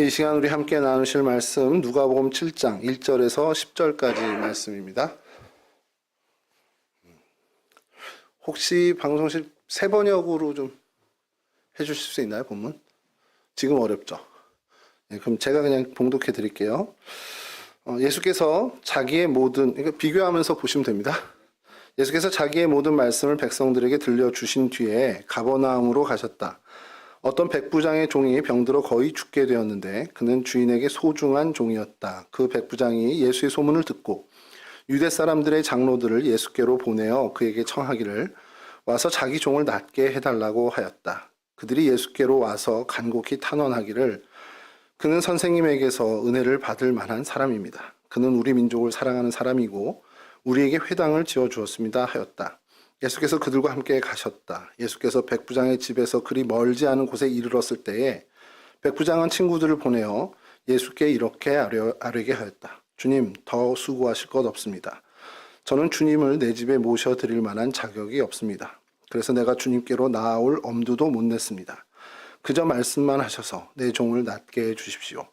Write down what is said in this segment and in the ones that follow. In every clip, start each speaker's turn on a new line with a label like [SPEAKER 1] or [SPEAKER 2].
[SPEAKER 1] 이 시간 우리 함께 나누실 말씀 누가복음 7장 1절에서 10절까지 말씀입니다. 혹시 방송실 새 번역으로 좀 해주실 수 있나요? 본문? 지금 어렵죠? 네, 그럼 제가 그냥 봉독해 드릴게요. 예수께서 자기의 모든, 비교하면서 보시면 됩니다. 예수께서 자기의 모든 말씀을 백성들에게 들려주신 뒤에 가버나움으로 가셨다. 어떤 백부장의 종이 병들어 거의 죽게 되었는데 그는 주인에게 소중한 종이었다. 그 백부장이 예수의 소문을 듣고 유대 사람들의 장로들을 예수께로 보내어 그에게 청하기를 와서 자기 종을 낫게 해달라고 하였다. 그들이 예수께로 와서 간곡히 탄원하기를 그는 선생님에게서 은혜를 받을 만한 사람입니다. 그는 우리 민족을 사랑하는 사람이고 우리에게 회당을 지어주었습니다 하였다. 예수께서 그들과 함께 가셨다. 예수께서 백부장의 집에서 그리 멀지 않은 곳에 이르렀을 때에 백부장은 친구들을 보내어 예수께 이렇게 아뢰게 하였다. 주님, 더 수고하실 것 없습니다. 저는 주님을 내 집에 모셔드릴 만한 자격이 없습니다. 그래서 내가 주님께로 나아올 엄두도 못 냈습니다. 그저 말씀만 하셔서 내 종을 낫게 해주십시오.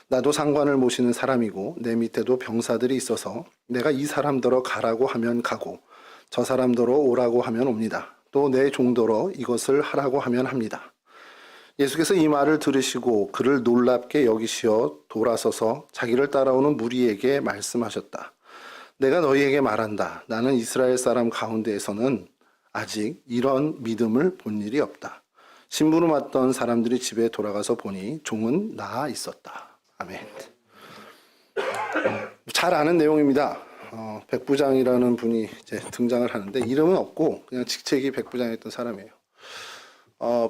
[SPEAKER 1] 나도 상관을 모시는 사람이고 내 밑에도 병사들이 있어서 내가 이 사람더러 가라고 하면 가고 저 사람더러 오라고 하면 옵니다. 또 내 종더러 이것을 하라고 하면 합니다. 예수께서 이 말을 들으시고 그를 놀랍게 여기시어 돌아서서 자기를 따라오는 무리에게 말씀하셨다. 내가 너희에게 말한다. 나는 이스라엘 사람 가운데에서는 아직 이런 믿음을 본 일이 없다. 심부름하던 사람들이 집에 돌아가서 보니 종은 나아 있었다. 아멘. 잘 아는 내용입니다. 백부장이라는 분이 이제 등장을 하는데 이름은 없고 그냥 직책이 백부장이었던 사람이에요.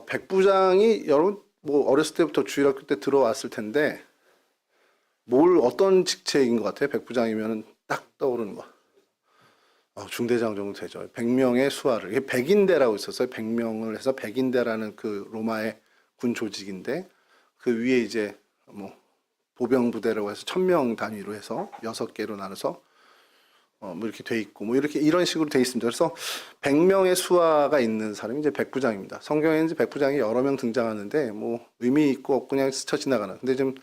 [SPEAKER 1] 백부장이 여러분 뭐 어렸을 때부터 주일학교 때 들어왔을 텐데 어떤 직책인 것 같아요? 백부장이면 딱 떠오르는 거. 중대장 정도 되죠. 100명의 수하를. 이게 백인대라고 있었어요. 100명을 해서 백인대라는 그 로마의 군 조직인데 그 위에 이제 뭐 보병부대라고 해서 1000명 단위로 해서 6개로 나눠서 뭐 이렇게 돼 있고 뭐 이런 식으로 돼 있습니다. 그래서 100명의 수하가 있는 사람이 이제 백부장입니다. 성경에는 이제 백부장이 여러 명 등장하는데 뭐 의미 있고 없고 그냥 스쳐 지나가는. 근데 좀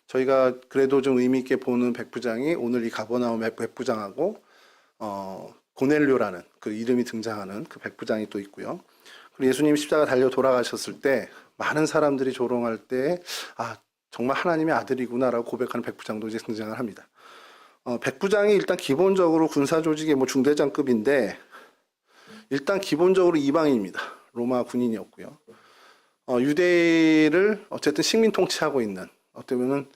[SPEAKER 1] 저희가 그래도 좀 의미 있게 보는 백부장이 오늘 이 가버나움 백부장하고 고넬료라는 그 이름이 등장하는 그 백부장이 또 있고요. 그리고 예수님 십자가 달려 돌아가셨을 때 많은 사람들이 조롱할 때 정말 하나님의 아들이구나라고 고백하는 백부장도 이제 등장을 합니다. 백부장이 일단 기본적으로 군사 조직의 뭐 중대장급인데 일단 기본적으로 이방인입니다. 로마 군인이었고요. 유대를 어쨌든 식민 통치하고 있는 어떻게 보면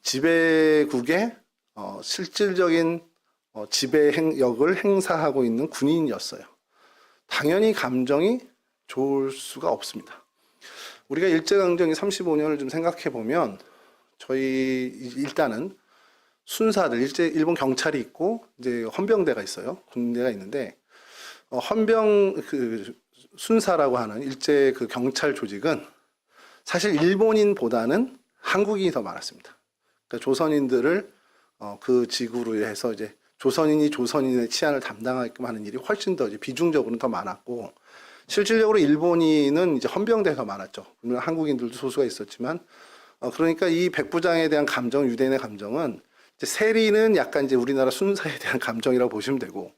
[SPEAKER 1] 지배국의 실질적인 지배력을 행사하고 있는 군인이었어요. 당연히 감정이 좋을 수가 없습니다. 우리가 일제강점기 35년을 좀 생각해 보면 저희 일단은 순사들, 일본 경찰이 있고 이제 헌병대가 있어요. 군대가 있는데 헌병 순사라고 하는 일제 그 경찰 조직은 사실 일본인보다는 한국인이 더 많았습니다. 그러니까 조선인들을 그 직으로 해서 이제 조선인이 조선인의 치안을 담당하게끔 하는 일이 훨씬 더 이제 비중적으로는 더 많았고 실질적으로 일본인은 이제 헌병대가 더 많았죠. 물론 한국인들도 소수가 있었지만 그러니까 이 백부장에 대한 감정, 유대인의 감정은 이제 세리는 약간 이제 우리나라 순사에 대한 감정이라고 보시면 되고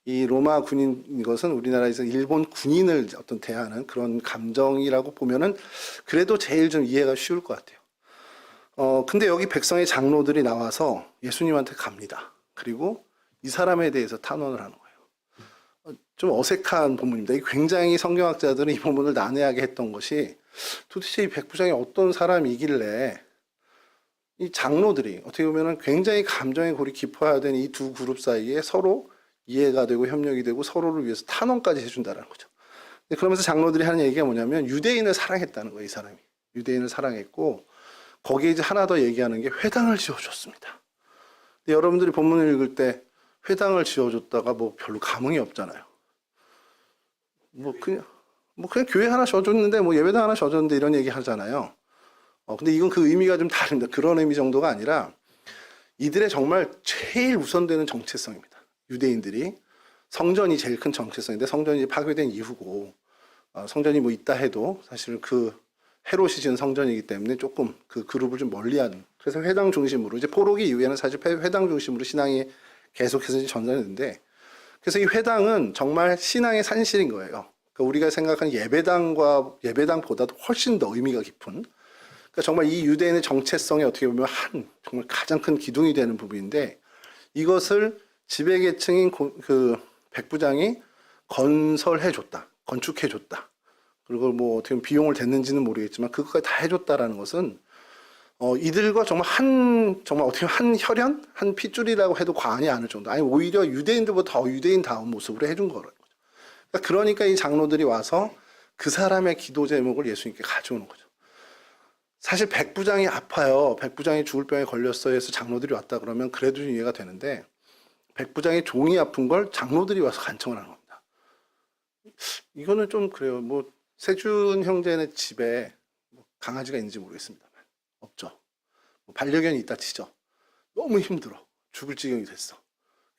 [SPEAKER 1] 이 로마 군인 것은 우리나라에서 일본 군인을 어떤 대하는 그런 감정이라고 보면은 그래도 제일 좀 이해가 쉬울 것 같아요. 근데 여기 백성의 장로들이 나와서 예수님한테 갑니다. 그리고 이 사람에 대해서 탄원을 하는 거예요. 좀 어색한 본문입니다. 굉장히 성경학자들은 이 본문을 난해하게 했던 것이 도대체 이 백부장이 어떤 사람이길래 이 장로들이 어떻게 보면 굉장히 감정의 골이 깊어야 되는 이 두 그룹 사이에 서로 이해가 되고 협력이 되고 서로를 위해서 탄원까지 해준다는 거죠. 그러면서 장로들이 하는 얘기가 뭐냐면 유대인을 사랑했다는 거예요. 이 사람이. 유대인을 사랑했고 거기에 이제 하나 더 얘기하는 게 회당을 지어줬습니다. 근데 여러분들이 본문을 읽을 때 회당을 지어줬다가 뭐 별로 감흥이 없잖아요. 뭐 그냥 교회 하나 지어줬는데 뭐 예배당 하나 지어줬는데 이런 얘기 하잖아요. 근데 이건 그 의미가 좀 다릅니다. 그런 의미 정도가 아니라 이들의 정말 제일 우선되는 정체성입니다. 유대인들이 성전이 제일 큰 정체성인데 성전이 파괴된 이후고 성전이 뭐 있다 해도 사실은 그 헤롯이 지은 성전이기 때문에 조금 그 그룹을 좀 멀리하는. 그래서 회당 중심으로 이제 포로기 이후에는 사실 회당 중심으로 신앙이 계속해서 전달했는데, 그래서 이 회당은 정말 신앙의 산실인 거예요. 그러니까 우리가 생각하는 예배당보다도 훨씬 더 의미가 깊은. 그러니까 정말 이 유대인의 정체성에 어떻게 보면 정말 가장 큰 기둥이 되는 부분인데, 이것을 지배계층인 그 백부장이 건설해줬다, 건축해줬다. 그리고 뭐 어떻게 보면 비용을 댔는지는 모르겠지만 그것까지 다 해줬다라는 것은 이들과 정말 어떻게 보면 한 혈연, 한 핏줄이라고 해도 과언이 아닐 정도. 아니 오히려 유대인들보다 더 유대인다운 모습으로 해준 거라는 거죠. 그러니까 이 장로들이 와서 그 사람의 기도 제목을 예수님께 가져오는 거죠. 사실 백부장이 아파요. 백부장이 죽을 병에 걸렸어요 해서 장로들이 왔다 그러면 그래도 이해가 되는데, 백부장의 종이 아픈 걸 장로들이 와서 간청을 하는 겁니다. 이거는 좀 그래요. 뭐 세준 형제네 집에 강아지가 있는지 모르겠습니다만 없죠. 뭐 반려견이 있다 치죠. 너무 힘들어. 죽을 지경이 됐어.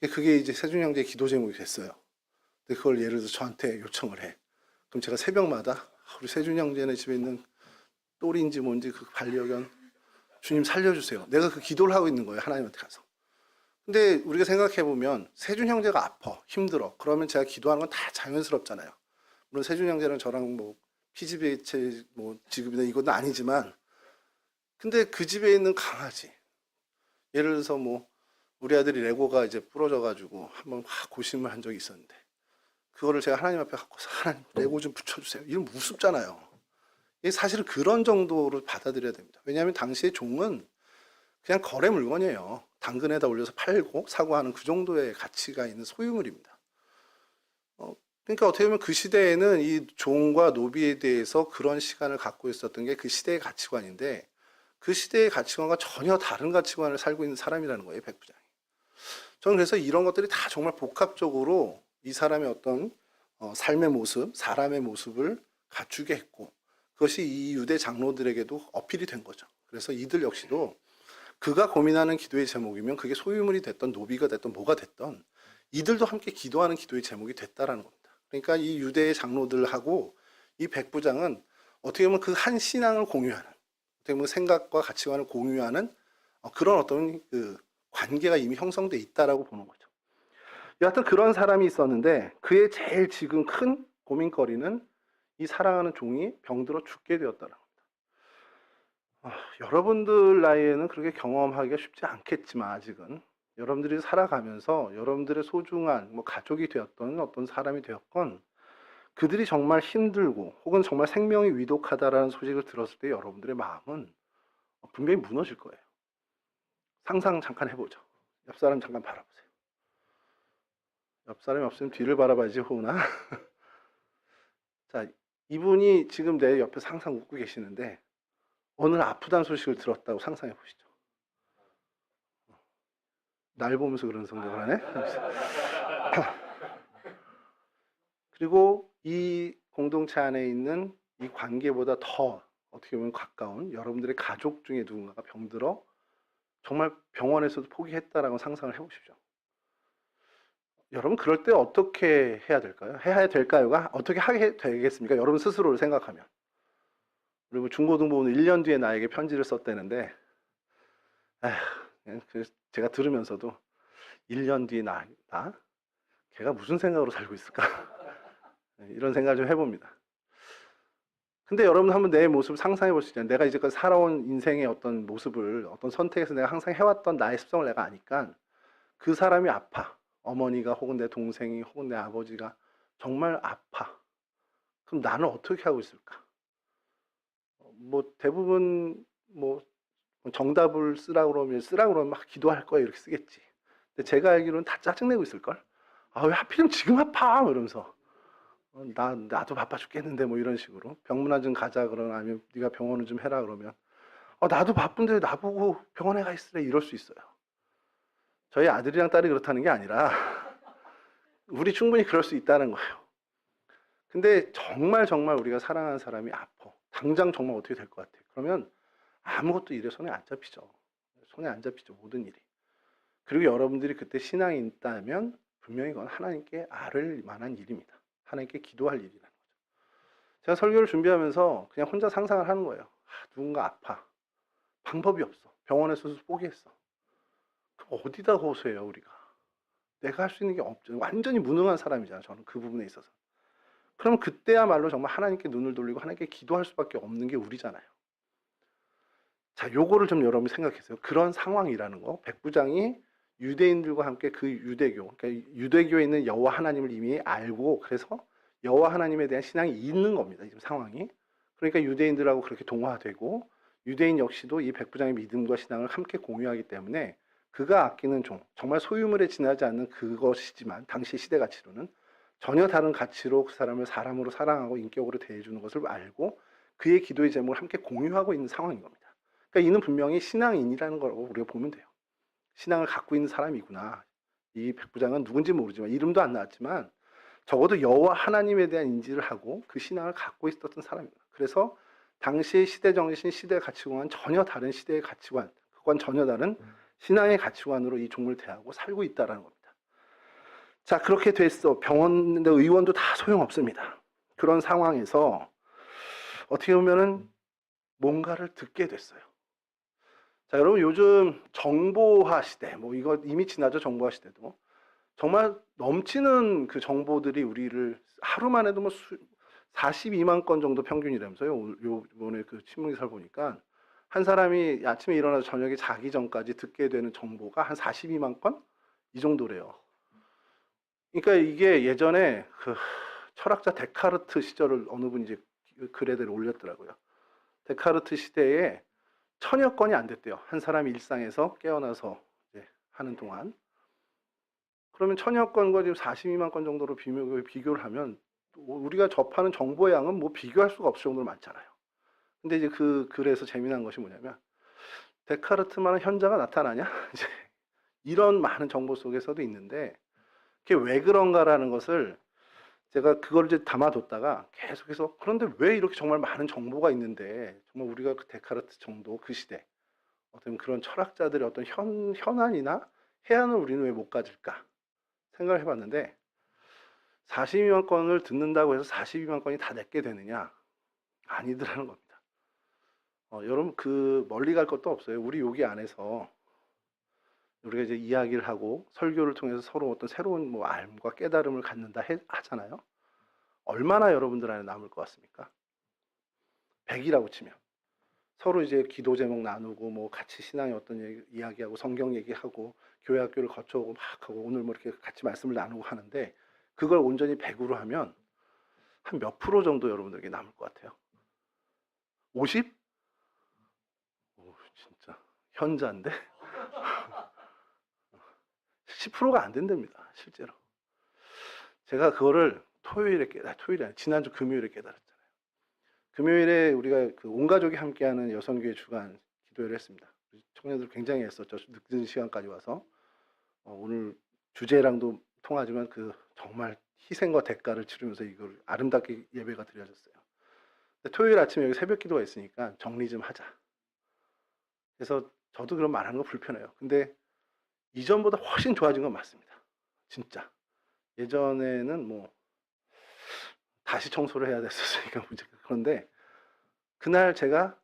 [SPEAKER 1] 그게 이제 세준 형제의 기도 제목이 됐어요. 근데 그걸 예를 들어서 저한테 요청을 해. 그럼 제가 새벽마다 우리 세준 형제네 집에 있는 똘인지 뭔지 그 반려견 주님 살려주세요. 내가 그 기도를 하고 있는 거예요. 하나님한테 가서. 근데 우리가 생각해보면 세준 형제가 아파, 힘들어. 그러면 제가 기도하는 건 다 자연스럽잖아요. 물론 세준 형제는 저랑 뭐 피지배체 뭐 지급이나 이건 아니지만, 근데 그 집에 있는 강아지, 예를 들어서 뭐 우리 아들이 레고가 이제 부러져가지고 한번 고심을 한 적이 있었는데, 그거를 제가 하나님 앞에 갖고서 하나님 레고 좀 붙여주세요. 이건 우습잖아요. 이게 사실은 그런 정도로 받아들여야 됩니다. 왜냐하면 당시의 종은 그냥 거래 물건이에요. 당근에다 올려서 팔고 사고 하는 그 정도의 가치가 있는 소유물입니다. 그러니까 어떻게 보면 그 시대에는 이 종과 노비에 대해서 그런 시간을 갖고 있었던 게 그 시대의 가치관인데, 그 시대의 가치관과 전혀 다른 가치관을 살고 있는 사람이라는 거예요, 백부장이. 저는 그래서 이런 것들이 다 정말 복합적으로 이 사람의 어떤 삶의 모습, 사람의 모습을 갖추게 했고, 그것이 이 유대 장로들에게도 어필이 된 거죠. 그래서 이들 역시도 그가 고민하는 기도의 제목이면 그게 소유물이 됐던 노비가 됐던 뭐가 됐던 이들도 함께 기도하는 기도의 제목이 됐다라는 겁니다. 그러니까 이 유대의 장로들하고 이 백부장은 어떻게 보면 그 한 신앙을 공유하는, 어떻게 보면 생각과 가치관을 공유하는 그런 어떤 그 관계가 이미 형성돼 있다라고 보는 거죠. 여하튼 그런 사람이 있었는데, 그의 제일 지금 큰 고민거리는 이 사랑하는 종이 병들어 죽게 되었다는 겁니다. 여러분들 나이에는 그렇게 경험하기가 쉽지 않겠지만, 아직은 여러분들이 살아가면서 여러분들의 소중한 뭐 가족이 되었던 어떤 사람이 되었건, 그들이 정말 힘들고 혹은 정말 생명이 위독하다라는 소식을 들었을 때 여러분들의 마음은 분명히 무너질 거예요. 상상 잠깐 해보죠. 옆 사람 잠깐 바라보세요. 옆 사람이 없으면 뒤를 바라봐야지, 호은아. 자, 이분이 지금 내 옆에서 항상 웃고 계시는데 오늘 아프다는 소식을 들었다고 상상해 보시죠. 날 보면서 그런 생각을 하네. 그리고 이 공동체 안에 있는 이 관계보다 더 어떻게 보면 가까운 여러분들의 가족 중에 누군가가 병들어 정말 병원에서도 포기했다라고 상상을 해보십시오. 여러분 그럴 때 어떻게 해야 될까요? 해야 될까요가 어떻게 하게 되겠습니까? 여러분 스스로를 생각하면. 그리고 중고등부는 1년 뒤에 나에게 편지를 썼다는데, 제가 들으면서도 1년 뒤에 나? 걔가 무슨 생각으로 살고 있을까? 이런 생각을 좀 해봅니다. 근데 여러분 한번 내 모습을 상상해 볼 수 있잖아요. 내가 이제까지 살아온 인생의 어떤 모습을, 어떤 선택에서 내가 항상 해왔던 나의 습성을 내가 아니까 그 사람이 아파. 어머니가 혹은 내 동생이 혹은 내 아버지가 정말 아파. 그럼 나는 어떻게 하고 있을까? 뭐 대부분 뭐 정답을 쓰라고 그러면 막 기도할 거야 이렇게 쓰겠지. 근데 제가 알기로는 다 짜증내고 있을걸? 아, 왜 하필이면 지금 아파? 이러면서. 나도 바빠 죽겠는데 뭐 이런 식으로. 병문안 좀 가자 그러면, 아니면 네가 병원을 좀 해라 그러면 나도 바쁜데 나보고 병원에 가 있으래 이럴 수 있어요. 저희 아들이랑 딸이 그렇다는 게 아니라 우리 충분히 그럴 수 있다는 거예요. 근데 정말 우리가 사랑하는 사람이 아파. 당장 정말 어떻게 될 것 같아. 그러면 아무것도 일에 손에 안 잡히죠. 손에 안 잡히죠. 모든 일이. 그리고 여러분들이 그때 신앙이 있다면 분명히 그건 하나님께 아를 만한 일입니다. 하나님께 기도할 일이라는 거죠. 제가 설교를 준비하면서 그냥 혼자 상상을 하는 거예요. 누군가 아파. 방법이 없어. 병원에 수술 포기했어. 그럼 어디다 호소해요, 우리가? 내가 할 수 있는 게 없죠. 완전히 무능한 사람이잖아요, 저는 그 부분에 있어서. 그럼 그때야말로 정말 하나님께 눈을 돌리고 하나님께 기도할 수밖에 없는 게 우리잖아요. 자, 요거를 좀 여러분이 생각해보세요. 그런 상황이라는 거. 백부장이 유대인들과 함께 그 유대교, 그러니까 유대교에 있는 여호와 하나님을 이미 알고 그래서 여호와 하나님에 대한 신앙이 있는 겁니다. 지금 상황이. 그러니까 유대인들하고 그렇게 동화되고 유대인 역시도 이 백부장의 믿음과 신앙을 함께 공유하기 때문에 그가 아끼는 종, 정말 소유물에 지나지 않는 그것이지만 당시 시대 가치로는 전혀 다른 가치로 그 사람을 사람으로 사랑하고 인격으로 대해주는 것을 알고 그의 기도의 제목을 함께 공유하고 있는 상황인 겁니다. 그러니까 이는 분명히 신앙인이라는 걸 우리가 보면 돼요. 신앙을 갖고 있는 사람이구나. 이 백부장은 누군지 모르지만 이름도 안 나왔지만 적어도 여호와 하나님에 대한 인지를 하고 그 신앙을 갖고 있었던 사람입니다. 그래서 당시의 시대 정신, 시대 가치관은 전혀 다른 시대의 가치관, 그건 전혀 다른 신앙의 가치관으로 이 종을 대하고 살고 있다는 겁니다. 자, 그렇게 됐어. 병원 의원도 다 소용없습니다. 그런 상황에서 어떻게 보면은 뭔가를 듣게 됐어요. 자, 여러분 요즘 정보화 시대, 뭐 이거 이미 지나죠, 정보화 시대도. 정말 넘치는 그 정보들이 우리를 하루만 해도 뭐 42만 건 정도 평균이라면서요. 요번에 그 신문기사를 보니까 한 사람이 아침에 일어나서 저녁에 자기 전까지 듣게 되는 정보가 한 42만 건? 이 정도래요. 그러니까 이게 예전에 그 철학자 데카르트 시절을 어느 분이 이제 글에들 올렸더라고요. 데카르트 시대에 1000여 건이 안 됐대요. 한 사람이 일상에서 깨어나서 이제 하는 동안. 그러면 1000여 건과 지금 42만 건 정도로 비교를 하면 우리가 접하는 정보의 양은 뭐 비교할 수가 없을 정도로 많잖아요. 근데 이제 그 글에서 재미난 것이 뭐냐면 데카르트만한 현자가 나타나냐? 이제 이런 많은 정보 속에서도 있는데 그게 왜 그런가라는 것을 제가 그걸 이제 담아뒀다가 계속해서 그런데 왜 이렇게 정말 많은 정보가 있는데 정말 우리가 그 데카르트 정도 그 시대 어떤 그런 철학자들의 어떤 현안이나 해안을 우리는 왜 못 가질까 생각을 해봤는데 42만 건을 듣는다고 해서 42만 건이 다 내게 되느냐? 아니더라는 겁니다. 여러분 그 멀리 갈 것도 없어요. 우리 여기 안에서 우리가 이제 이야기를 하고 설교를 통해서 서로 어떤 새로운 뭐 알과 깨달음을 갖는다 하잖아요. 얼마나 여러분들 안에 남을 것 같습니까? 100이라고 치면 서로 이제 기도 제목 나누고 뭐 같이 신앙의 어떤 이야기하고 성경 얘기하고 교회 학교를 거쳐오고 막 하고 오늘 뭐 이렇게 같이 말씀을 나누고 하는데 그걸 온전히 100으로 하면 한 몇 프로 정도 여러분들에게 남을 것 같아요? 50? 오, 진짜 현자인데 10%가 안 된답니다. 실제로. 제가 그거를 토요일이 아니라 지난주 금요일에 깨달았잖아요. 금요일에 우리가 그 온 가족이 함께하는 여성교회 주간 기도회를 했습니다. 청년들 굉장히 애썼죠. 늦은 시간까지 와서 오늘 주제랑도 통하지만 그 정말 희생과 대가를 치르면서 이걸 아름답게 예배가 드려졌어요. 토요일 아침에 여기 새벽 기도가 있으니까 정리 좀 하자. 그래서 저도 그런 말하는 거 불편해요. 근데 이전보다 훨씬 좋아진 건 맞습니다. 진짜. 예전에는 뭐 다시 청소를 해야 됐었으니까 문제가. 그런데 그날 제가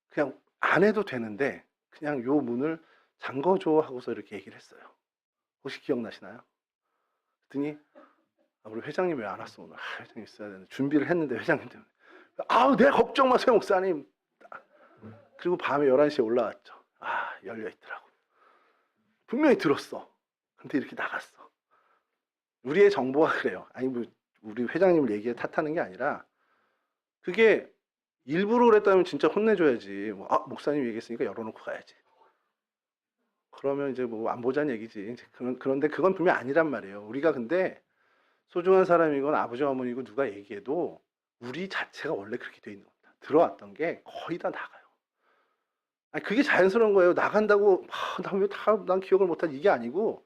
[SPEAKER 1] 그냥 안 해도 되는데 그냥 요 문을 잠궈줘 하고서 이렇게 얘기를 했어요. 혹시 기억나시나요? 그랬더니 우리 회장님 왜 안 왔어 오늘? 회장님 있어야 되는데 준비를 했는데 회장님 때문에. 아우 내가 걱정 마세요 목사님. 그리고 밤에 11시에 올라왔죠. 열려 있더라고. 분명히 들었어. 근데 이렇게 나갔어. 우리의 정보가 그래요. 아니 뭐 우리 회장님을 얘기해 탓하는 게 아니라 그게 일부러 그랬다면 진짜 혼내줘야지. 목사님 얘기했으니까 열어놓고 가야지. 그러면 이제 뭐 안 보자는 얘기지. 그런데 그건 분명 아니란 말이에요. 우리가 근데 소중한 사람이건 아버지 어머니고 누가 얘기해도 우리 자체가 원래 그렇게 돼 있는 겁니다. 들어왔던 게 거의 다 나가요. 아니, 그게 자연스러운 거예요. 나간다고 난 기억을 못한 이게 아니고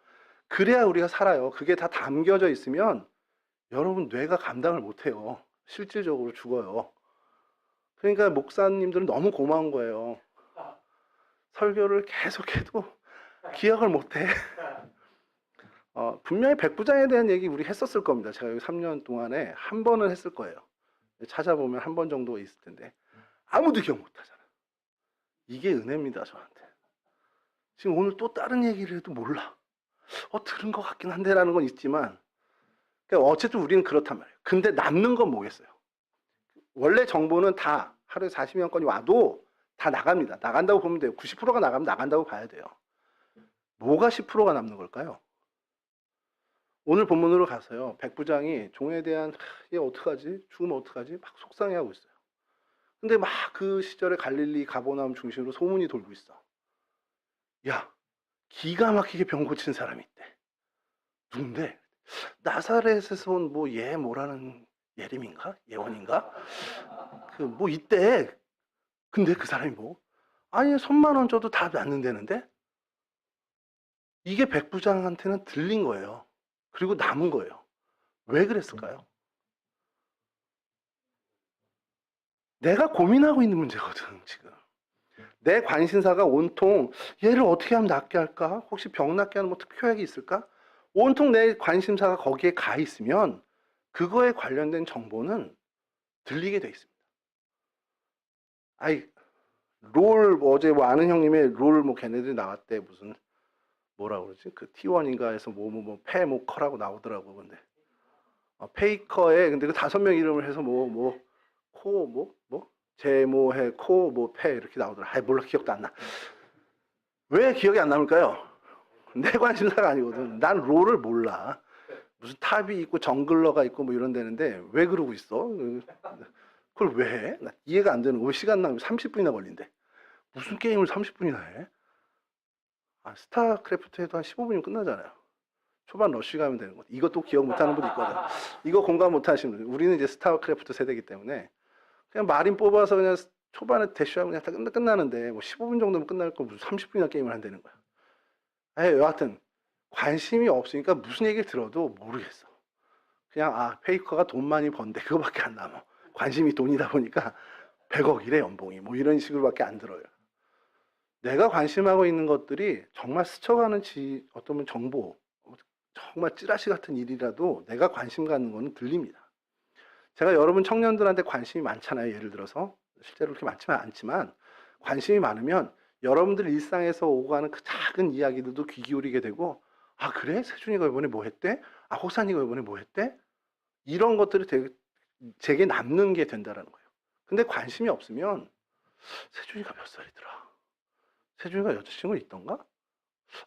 [SPEAKER 1] 그래야 우리가 살아요. 그게 다 담겨져 있으면 여러분 뇌가 감당을 못해요. 실질적으로 죽어요. 그러니까 목사님들은 너무 고마운 거예요. 설교를 계속해도 기억을 못해. 분명히 백부장에 대한 얘기 우리 했었을 겁니다. 제가 여기 3년 동안에 한 번은 했을 거예요. 찾아보면 한 번 정도 있을 텐데 아무도 기억 못하잖아. 이게 은혜입니다, 저한테. 지금 오늘 또 다른 얘기를 해도 몰라. 들은 것 같긴 한데라는 건 있지만, 그러니까 어쨌든 우리는 그렇단 말이에요. 근데 남는 건 뭐겠어요? 원래 정보는 다 하루에 40만 건이 와도 다 나갑니다. 나간다고 보면 돼요. 90%가 나가면 나간다고 봐야 돼요. 뭐가 10%가 남는 걸까요? 오늘 본문으로 가서요. 백부장이 종에 대한 얘 어떡하지? 죽으면 어떡하지? 막 속상해하고 있어요. 근데 막 그 시절에 갈릴리 가버나움 중심으로 소문이 돌고 있어. 야, 기가 막히게 병 고친 사람이 있대. 누군데? 나사렛에서 온 뭐 얘 뭐라는 예림인가? 예원인가? 그 뭐 있대. 근데 그 사람이 뭐? 아니 손만 얹어도 다 낫는다는데? 이게 백부장한테는 들린 거예요. 그리고 남은 거예요. 왜 그랬을까요? 내가 고민하고 있는 문제거든 지금. 내 관심사가 온통 얘를 어떻게 하면 낫게 할까? 혹시 병 낫게 하는 뭐 특효약이 있을까? 온통 내 관심사가 거기에 가 있으면 그거에 관련된 정보는 들리게 돼 있습니다. 아이 롤 어제 뭐 아는 형님의 롤 뭐 걔네들이 나왔대. 무슨 뭐라 그러지? 그 T1인가에서 뭐 페모커라고 나오더라고. 근데 페이커에 근데 그 5명 이름을 해서 제모해 코뭐페 이렇게 나오더라. 몰라 기억도 안 나. 왜 기억이 안 남을까요? 내 관심사가 아니거든. 난 롤을 몰라. 무슨 탑이 있고 정글러가 있고 뭐 이런 데는데 왜 그러고 있어? 그걸 왜 해? 나 이해가 안 되는 거. 왜 시간 낭비 30분이나 걸린대. 무슨 게임을 30분이나 해? 스타크래프트 해도 한 15분이면 끝나잖아요. 초반 러쉬 가면 되는 거. 이것도 기억 못하는 분도 있거든. 이거 공감 못하시는 분. 우리는 이제 스타크래프트 세대이기 때문에 그냥 마린 뽑아서 그냥 초반에 대쉬하면 그냥 다 끝나는데 뭐 15분 정도면 끝날 거 무슨 30분이나 게임을 한다는 거야. 여하튼 관심이 없으니까 무슨 얘기를 들어도 모르겠어. 그냥 페이커가 돈 많이 번데 그거밖에 안 남아. 관심이 돈이다 보니까 100억이래 연봉이 뭐 이런 식으로밖에 안 들어요. 내가 관심하고 있는 것들이 정말 스쳐가는 어떤 정보, 정말 찌라시 같은 일이라도 내가 관심 갖는 거는 들립니다. 제가 여러분 청년들한테 관심이 많잖아요. 예를 들어서 실제로 그렇게 많지는 않지만 관심이 많으면 여러분들 일상에서 오고 가는 그 작은 이야기들도 귀 기울이게 되고 그래? 세준이가 이번에 뭐 했대? 혹사니가 이번에 뭐 했대? 이런 것들이 제게 남는 게 된다라는 거예요. 근데 관심이 없으면 세준이가 몇 살이더라? 세준이가 여자친구 있던가?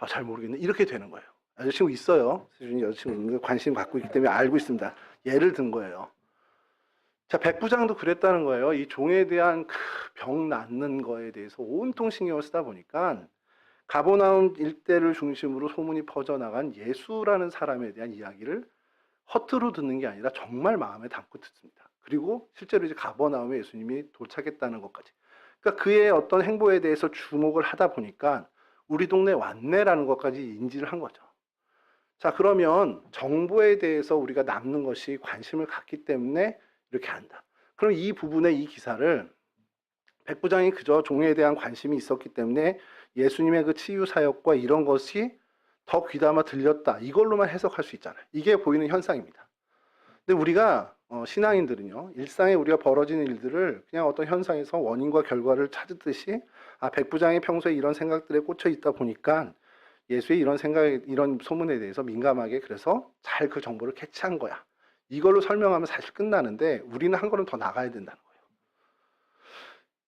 [SPEAKER 1] 잘 모르겠네. 이렇게 되는 거예요. 여자친구 있어요. 세준이 여자친구 있는 거 관심 갖고 있기 때문에 알고 있습니다. 예를 든 거예요. 자, 백부장도 그랬다는 거예요. 이 종에 대한 병 낫는 거에 대해서 온통 신경을 쓰다 보니까 가버나움 일대를 중심으로 소문이 퍼져나간 예수라는 사람에 대한 이야기를 허투루 듣는 게 아니라 정말 마음에 담고 듣습니다. 그리고 실제로 이제 가버나움에 예수님이 도착했다는 것까지. 그러니까 그의 어떤 행보에 대해서 주목을 하다 보니까 우리 동네 왔네라는 것까지 인지를 한 거죠. 자, 그러면 정보에 대해서 우리가 남는 것이 관심을 갖기 때문에 이렇게 한다. 그럼 이 부분의 이 기사를 백부장이 그저 종에 대한 관심이 있었기 때문에 예수님의 그 치유 사역과 이런 것이 더 귀담아 들렸다. 이걸로만 해석할 수 있잖아요. 이게 보이는 현상입니다. 근데 우리가 신앙인들은요. 일상에 우리가 벌어지는 일들을 그냥 어떤 현상에서 원인과 결과를 찾듯이 백부장이 평소에 이런 생각들에 꽂혀 있다 보니까 예수의 이런 생각에 이런 소문에 대해서 민감하게 그래서 잘 그 정보를 캐치한 거야. 이걸로 설명하면 사실 끝나는데 우리는 한 걸음 더 나가야 된다는 거예요.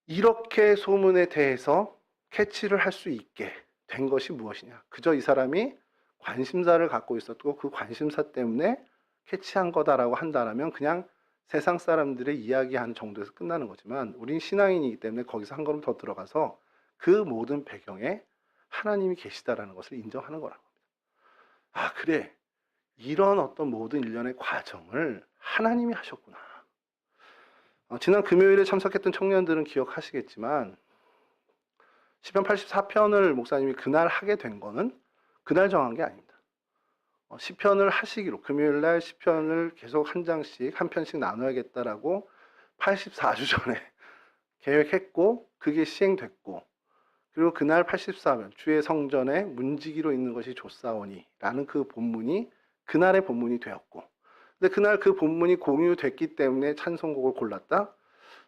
[SPEAKER 1] 이렇게 소문에 대해서 캐치를 할 수 있게 된 것이 무엇이냐. 그저 이 사람이 관심사를 갖고 있었고 그 관심사 때문에 캐치한 거다라고 한다면 그냥 세상 사람들의 이야기하는 정도에서 끝나는 거지만 우린 신앙인이기 때문에 거기서 한 걸음 더 들어가서 그 모든 배경에 하나님이 계시다라는 것을 인정하는 거라는 겁니다. 그래. 이런 어떤 모든 일련의 과정을 하나님이 하셨구나. 지난 금요일에 참석했던 청년들은 기억하시겠지만 시편 84편을 목사님이 그날 하게 된 거는 그날 정한 게 아닙니다. 시편을 하시기로 금요일날 시편을 계속 한 장씩 한 편씩 나눠야겠다라고 84주 전에 계획했고 그게 시행됐고 그리고 그날 84편 주의 성전에 문지기로 있는 것이 좋사오니 라는 그 본문이 그날의 본문이 되었고 근데 그날 그 본문이 공유됐기 때문에 찬송곡을 골랐다?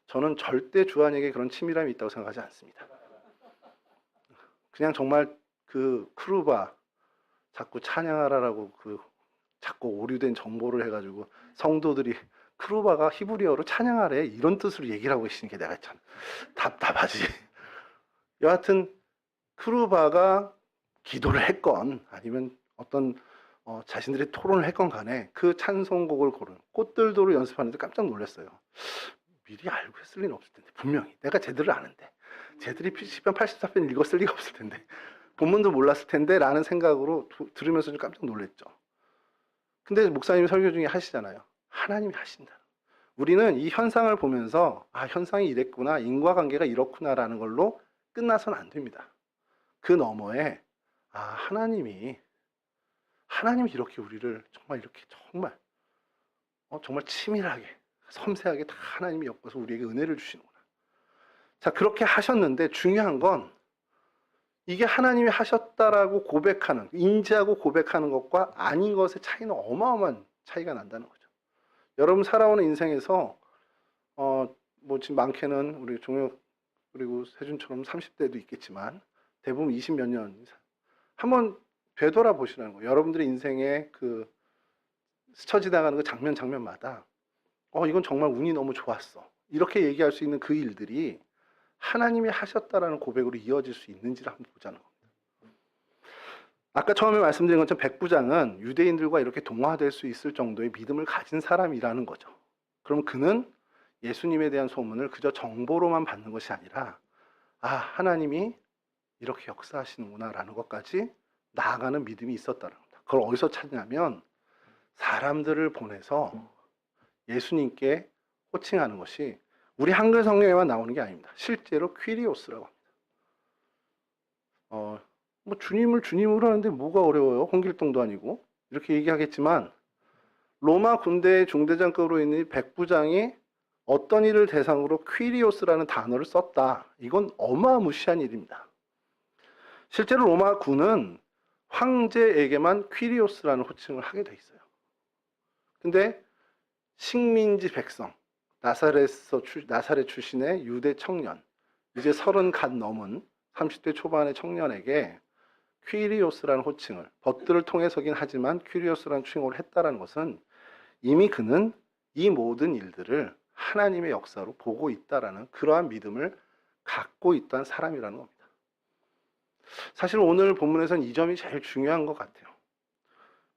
[SPEAKER 1] 저는 절대 주한에게 그런 치밀함이 있다고 생각하지 않습니다. 그냥 정말 그 크루바 자꾸 찬양하라라고 그 자꾸 오류된 정보를 해가지고 성도들이 크루바가 히브리어로 찬양하래 이런 뜻으로 얘기를 하고 계시는 게 내가 참 답답하지. 여하튼 크루바가 기도를 했건 아니면 어떤 자신들이 토론을 했건 간에 그 찬송곡을 고른 꽃들도로 연습하는데 깜짝 놀랐어요. 미리 알고 했을 리는 없을 텐데 분명히 내가 제대로 아는데 쟤들이 시편 84편 읽었을 리가 없을 텐데 본문도 몰랐을 텐데 라는 생각으로 들으면서 좀 깜짝 놀랐죠. 근데 목사님이 설교 중에 하시잖아요. 하나님이 하신다. 우리는 이 현상을 보면서 아 현상이 이랬구나 인과관계가 이렇구나라는 걸로 끝나서는 안 됩니다. 그 너머에 아 하나님이 이렇게 우리를 정말 이렇게 정말 치밀하게 섬세하게 다 하나님이 엮어서 우리에게 은혜를 주시는구나. 자 그렇게 하셨는데 중요한 건 이게 하나님이 하셨다라고 고백하는 인지하고 고백하는 것과 아닌 것의 차이는 어마어마한 차이가 난다는 거죠. 여러분 살아오는 인생에서 뭐 지금 많게는 우리 종혁 그리고 세준처럼 30대도 있겠지만 대부분 20 몇 년 한번 되돌아 보시라는 거예요. 여러분들의 인생에 그 스쳐 지나가는 그 장면마다 이건 정말 운이 너무 좋았어. 이렇게 얘기할 수 있는 그 일들이 하나님이 하셨다라는 고백으로 이어질 수 있는지를 한번 보자는 겁니다. 아까 처음에 말씀드린 것처럼 백부장은 유대인들과 이렇게 동화될 수 있을 정도의 믿음을 가진 사람이라는 거죠. 그럼 그는 예수님에 대한 소문을 그저 정보로만 받는 것이 아니라 아 하나님이 이렇게 역사하시는구나 라는 것까지 나아가는 믿음이 있었다는 겁니다. 그걸 어디서 찾냐면 사람들을 보내서 예수님께 호칭하는 것이 우리 한글 성경에만 나오는 게 아닙니다. 실제로 퀴리오스라고 합니다. 뭐 주님을 주님으로 하는데 뭐가 어려워요? 홍길동도 아니고 이렇게 얘기하겠지만 로마 군대의 중대장급으로 있는 백부장이 어떤 일을 대상으로 퀴리오스라는 단어를 썼다. 이건 어마무시한 일입니다. 실제로 로마 군은 황제에게만 퀴리오스라는 호칭을 하게 돼 있어요. 근데 식민지 백성, 나사렛 출신의 유대 청년, 이제 30 갓 넘은 30대 초반의 청년에게 퀴리오스라는 호칭을 법들을 통해서긴 하지만 퀴리오스라는 칭호를 했다는 것은 이미 그는 이 모든 일들을 하나님의 역사로 보고 있다라는 그러한 믿음을 갖고 있던 사람이라는 겁니다. 사실 오늘 본문에서는 이 점이 제일 중요한 것 같아요.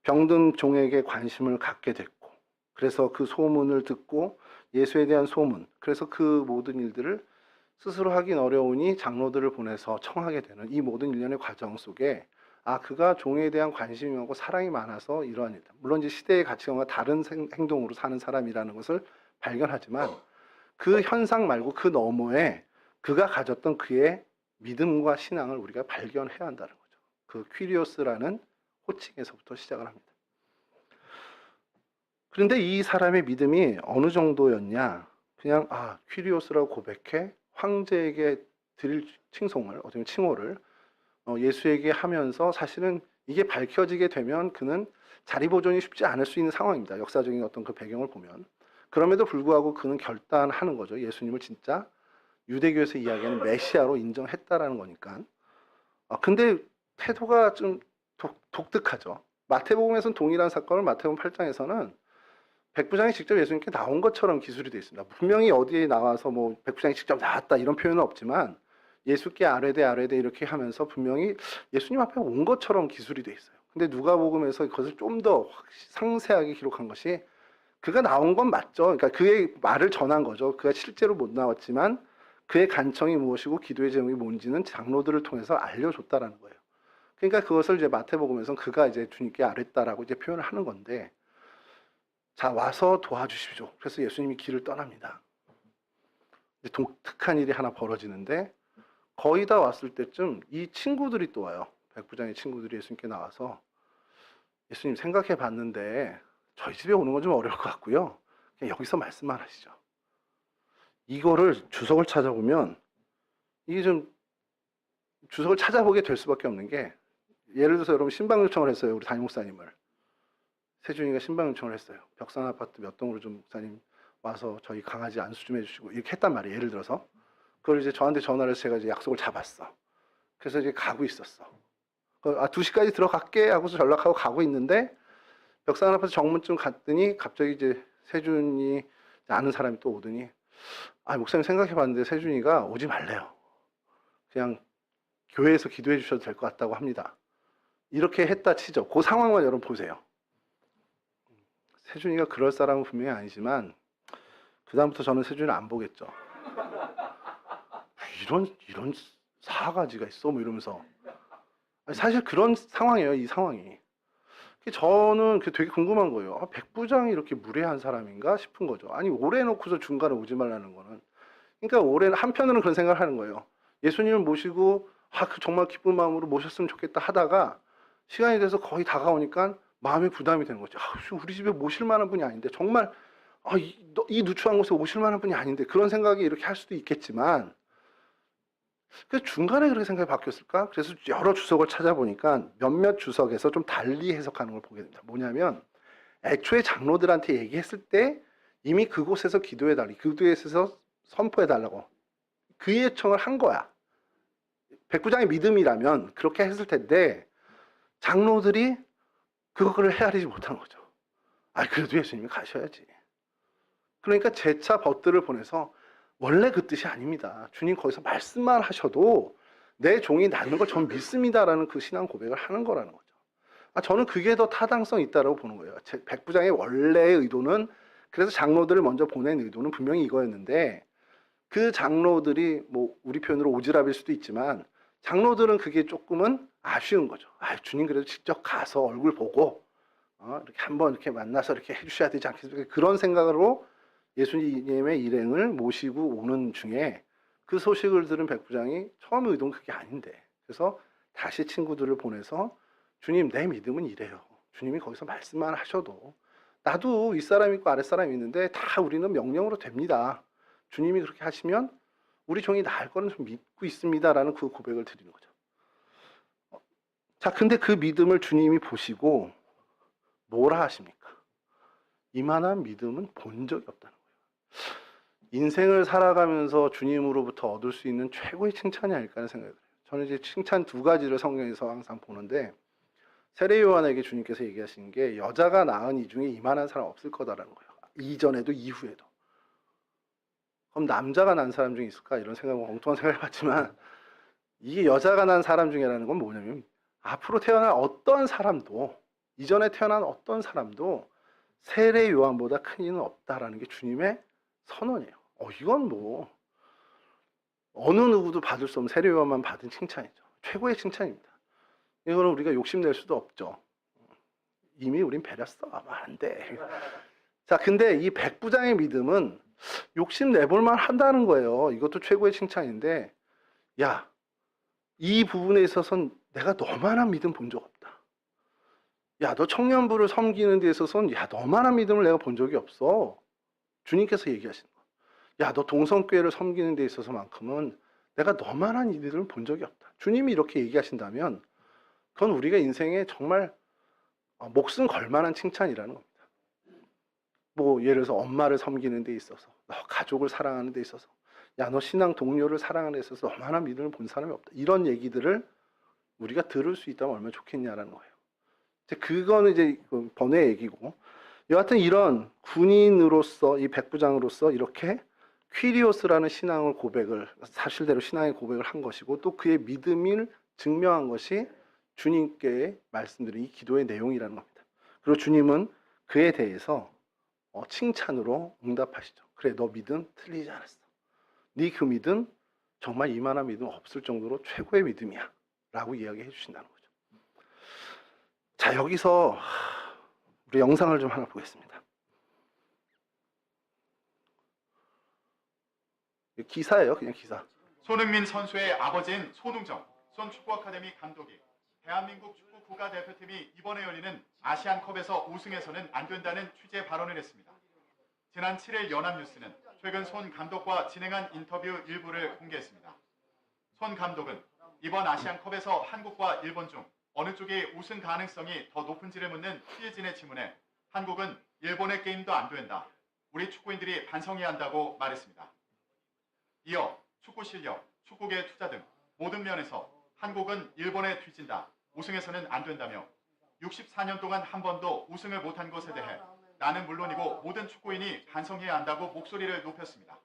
[SPEAKER 1] 병든 종에게 관심을 갖게 됐고 그래서 그 소문을 듣고 예수에 대한 소문 그래서 그 모든 일들을 스스로 하긴 어려우니 장로들을 보내서 청하게 되는 이 모든 일련의 과정 속에 아 그가 종에 대한 관심이 많고 사랑이 많아서 이러한 일 물론 이제 시대의 가치관과 다른 행동으로 사는 사람이라는 것을 발견하지만 그 현상 말고 그 너머에 그가 가졌던 그의 믿음과 신앙을 우리가 발견해야 한다는 거죠. 그 퀴리오스라는 호칭에서부터 시작을 합니다. 그런데 이 사람의 믿음이 어느 정도였냐? 그냥 퀴리오스라고 고백해 황제에게 드릴 칭송을 어떻게 칭호를 예수에게 하면서 사실은 이게 밝혀지게 되면 그는 자리 보존이 쉽지 않을 수 있는 상황입니다. 역사적인 어떤 그 배경을 보면 그럼에도 불구하고 그는 결단하는 거죠. 예수님을 진짜 유대교에서 이야기하는 메시아로 인정했다라는 거니까. 근데 태도가 좀 독특하죠. 마태복음에서는 동일한 사건을 마태복음 8장에서는 백부장이 직접 예수님께 나온 것처럼 기술이 되어 있습니다. 분명히 어디에 나와서 뭐 백부장이 직접 나왔다 이런 표현은 없지만 예수께 아뢰되 이렇게 하면서 분명히 예수님 앞에 온 것처럼 기술이 되어 있어요. 근데 누가복음에서 그것을 좀 더 상세하게 기록한 것이 그가 나온 건 맞죠. 그러니까 그의 말을 전한 거죠. 그가 실제로 못 나왔지만 그의 간청이 무엇이고 기도의 제목이 뭔지는 장로들을 통해서 알려줬다라는 거예요. 그러니까 그것을 이제 마태복음에서는 그가 이제 주님께 아뢰다라고 이제 표현을 하는 건데, 자 와서 도와주십시오. 그래서 예수님이 길을 떠납니다. 독특한 일이 하나 벌어지는데 거의 다 왔을 때쯤 이 친구들이 또 와요. 백부장의 친구들이 예수님께 나와서 예수님 생각해 봤는데 저희 집에 오는 건 좀 어려울 것 같고요. 그냥 여기서 말씀만 하시죠. 이거를 주석을 찾아보면 이게 좀 주석을 찾아보게 될 수밖에 없는 게 예를 들어서 여러분 신방 요청을 했어요. 우리 담임 목사님을. 세준이가 신방 요청을 했어요. 벽산 아파트 몇 동으로 좀 목사님 와서 저희 강아지 안수 좀 해주시고 이렇게 했단 말이에요. 예를 들어서 그걸 이제 저한테 전화를 해서 제가 이제 약속을 잡았어. 그래서 이제 가고 있었어. 2시까지 들어갈게 하고서 연락하고 가고 있는데 벽산 아파트 정문쯤 갔더니 갑자기 이제 세준이 아는 사람이 또 오더니 목사님 생각해봤는데 세준이가 오지 말래요. 그냥 교회에서 기도해 주셔도 될 것 같다고 합니다. 이렇게 했다 치죠. 그 상황만 여러분 보세요. 세준이가 그럴 사람은 분명히 아니지만 그 다음부터 저는 세준이를 안 보겠죠. 이런 사가지가 있어 뭐 이러면서 사실 그런 상황이에요. 이 상황이. 저는 되게 궁금한 거예요. 백부장이 이렇게 무례한 사람인가 싶은 거죠. 아니 오래 놓고서 중간에 오지 말라는 거는. 그러니까 올해 한편으로는 그런 생각을 하는 거예요. 예수님을 모시고 정말 기쁜 마음으로 모셨으면 좋겠다 하다가 시간이 돼서 거의 다가오니까 마음의 부담이 되는 거죠. 우리 집에 모실 만한 분이 아닌데 정말 이 누추한 곳에 오실 만한 분이 아닌데 그런 생각이 이렇게 할 수도 있겠지만 그 중간에 그렇게 생각이 바뀌었을까? 그래서 여러 주석을 찾아보니까 몇몇 주석에서 좀 달리 해석하는 걸 보게 됩니다. 뭐냐면 애초에 장로들한테 얘기했을 때 이미 그곳에서 기도해달라, 그곳에서 선포해달라고 그 요청을 한 거야. 백부장의 믿음이라면 그렇게 했을 텐데 장로들이 그거를 헤아리지 못한 거죠. 그래도 예수님이 가셔야지. 그러니까 재차 벗들을 보내서 원래 그 뜻이 아닙니다. 주님 거기서 말씀만 하셔도 내 종이 낫는 걸 전 믿습니다라는 그 신앙 고백을 하는 거라는 거죠. 저는 그게 더 타당성 있다고 보는 거예요. 백부장의 원래의 의도는 그래서 장로들을 먼저 보낸 의도는 분명히 이거였는데 그 장로들이 뭐 우리 표현으로 오지랖일 수도 있지만 장로들은 그게 조금은 아쉬운 거죠. 주님 그래도 직접 가서 얼굴 보고 이렇게 한번 이렇게 만나서 이렇게 해주셔야 되지 않겠습니까? 그런 생각으로 예수님의 일행을 모시고 오는 중에 그 소식을 들은 백부장이 처음 의도는 그게 아닌데 그래서 다시 친구들을 보내서 주님 내 믿음은 이래요. 주님이 거기서 말씀만 하셔도 나도 윗사람 있고 아랫사람 있는데 다 우리는 명령으로 됩니다. 주님이 그렇게 하시면 우리 종이 나을 거는 좀 믿고 있습니다라는 그 고백을 드리는 거죠. 자, 근데 그 믿음을 주님이 보시고 뭐라 하십니까? 이만한 믿음은 본 적이 없다는 거예요. 인생을 살아가면서 주님으로부터 얻을 수 있는 최고의 칭찬이 아닐까 하는 생각이 들어요. 저는 이제 칭찬 두 가지를 성경에서 항상 보는데 세례 요한에게 주님께서 얘기하신 게 여자가 낳은 이 중에 이만한 사람 없을 거다라는 거예요. 이전에도 이후에도. 그럼 남자가 난 사람 중에 있을까? 이런 생각은 엉뚱한 생각을 해봤지만 이게 여자가 난 사람 중이라는 건 뭐냐면 앞으로 태어날 어떤 사람도 이전에 태어난 어떤 사람도 세례 요한보다 큰 이는 없다라는 게 주님의 선언이에요. 이건 뭐 어느 누구도 받을 수 없는 세례 요한만 받은 칭찬이죠. 최고의 칭찬입니다. 이거는 우리가 욕심낼 수도 없죠. 이미 우린 배렸어. 안 돼. 자, 근데 이 백부장의 믿음은 욕심내볼만 한다는 거예요. 이것도 최고의 칭찬인데 이 부분에 있어서는 내가 너만한 믿음 본 적 없다. 너 청년부를 섬기는 데 있어서는 너만한 믿음을 내가 본 적이 없어. 주님께서 얘기하시는 거. 너 동성교회를 섬기는 데 있어서만큼은 내가 너만한 믿음을 본 적이 없다. 주님이 이렇게 얘기하신다면 그건 우리가 인생에 정말 목숨 걸 만한 칭찬이라는 겁니다. 뭐 예를 들어서 엄마를 섬기는 데 있어서 너 가족을 사랑하는 데 있어서 너 신앙 동료를 사랑하는 데 있어서 너만한 믿음을 본 사람이 없다. 이런 얘기들을 우리가 들을 수 있다면 얼마나 좋겠냐라는 거예요. 그거는 이제 번외 얘기고 여하튼 이런 군인으로서 이 백부장으로서 이렇게 퀴리오스라는 신앙을 고백을 사실대로 신앙의 고백을 한 것이고 또 그의 믿음을 증명한 것이 주님께 말씀드린 이 기도의 내용이라는 겁니다. 그리고 주님은 그에 대해서 칭찬으로 응답하시죠. 그래 너 믿음 틀리지 않았어. 네 그 믿음 정말 이만한 믿음 없을 정도로 최고의 믿음이야 라고 이야기해 주신다는 거죠. 자, 여기서 우리 영상을 좀 하나 보겠습니다. 기사예요, 그냥 기사.
[SPEAKER 2] 손흥민 선수의 아버지인 손웅정, 손축구 아카데미 감독이 대한민국 축구 국가대표팀이 이번에 열리는 아시안컵에서 우승해서는 안 된다는 취재 발언을 했습니다. 지난 7일 연합뉴스는 최근 손 감독과 진행한 인터뷰 일부를 공개했습니다. 손 감독은 이번 아시안컵에서 한국과 일본 중 어느 쪽이 우승 가능성이 더 높은지를 묻는 취재진의 질문에 한국은 일본의 게임도 안 된다. 우리 축구인들이 반성해야 한다고 말했습니다. 이어 축구 실력, 축구계 투자 등 모든 면에서 한국은 일본에 뒤진다. 우승해서는 안 된다며 64년 동안 한 번도 우승을 못한 것에 대해 나는 물론이고 모든 축구인이 반성해야 한다고 목소리를 높였습니다.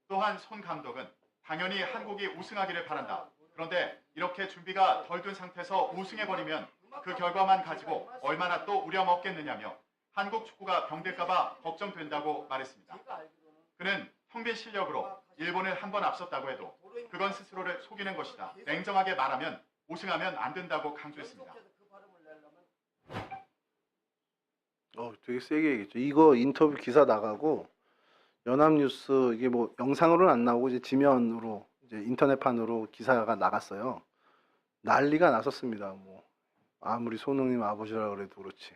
[SPEAKER 2] 또한 손 감독은 당연히 한국이 우승하기를 바란다. 그런데 이렇게 준비가 덜 된 상태에서 우승해버리면 그 결과만 가지고 얼마나 또 우려먹겠느냐며 한국 축구가 병들까봐 걱정된다고 말했습니다. 그는 형빈 실력으로 일본을 한 번 앞섰다고 해도 그건 스스로를 속이는 것이다. 냉정하게 말하면 우승하면 안 된다고 강조했습니다.
[SPEAKER 1] 되게 세게 얘기했죠. 이거 인터뷰 기사 나가고 연합뉴스 이게 뭐 영상으로는 안 나오고 이제 지면으로 이제 인터넷판으로 기사가 나갔어요. 난리가 났었습니다. 뭐 아무리 손흥민 아버지라 그래도 그렇지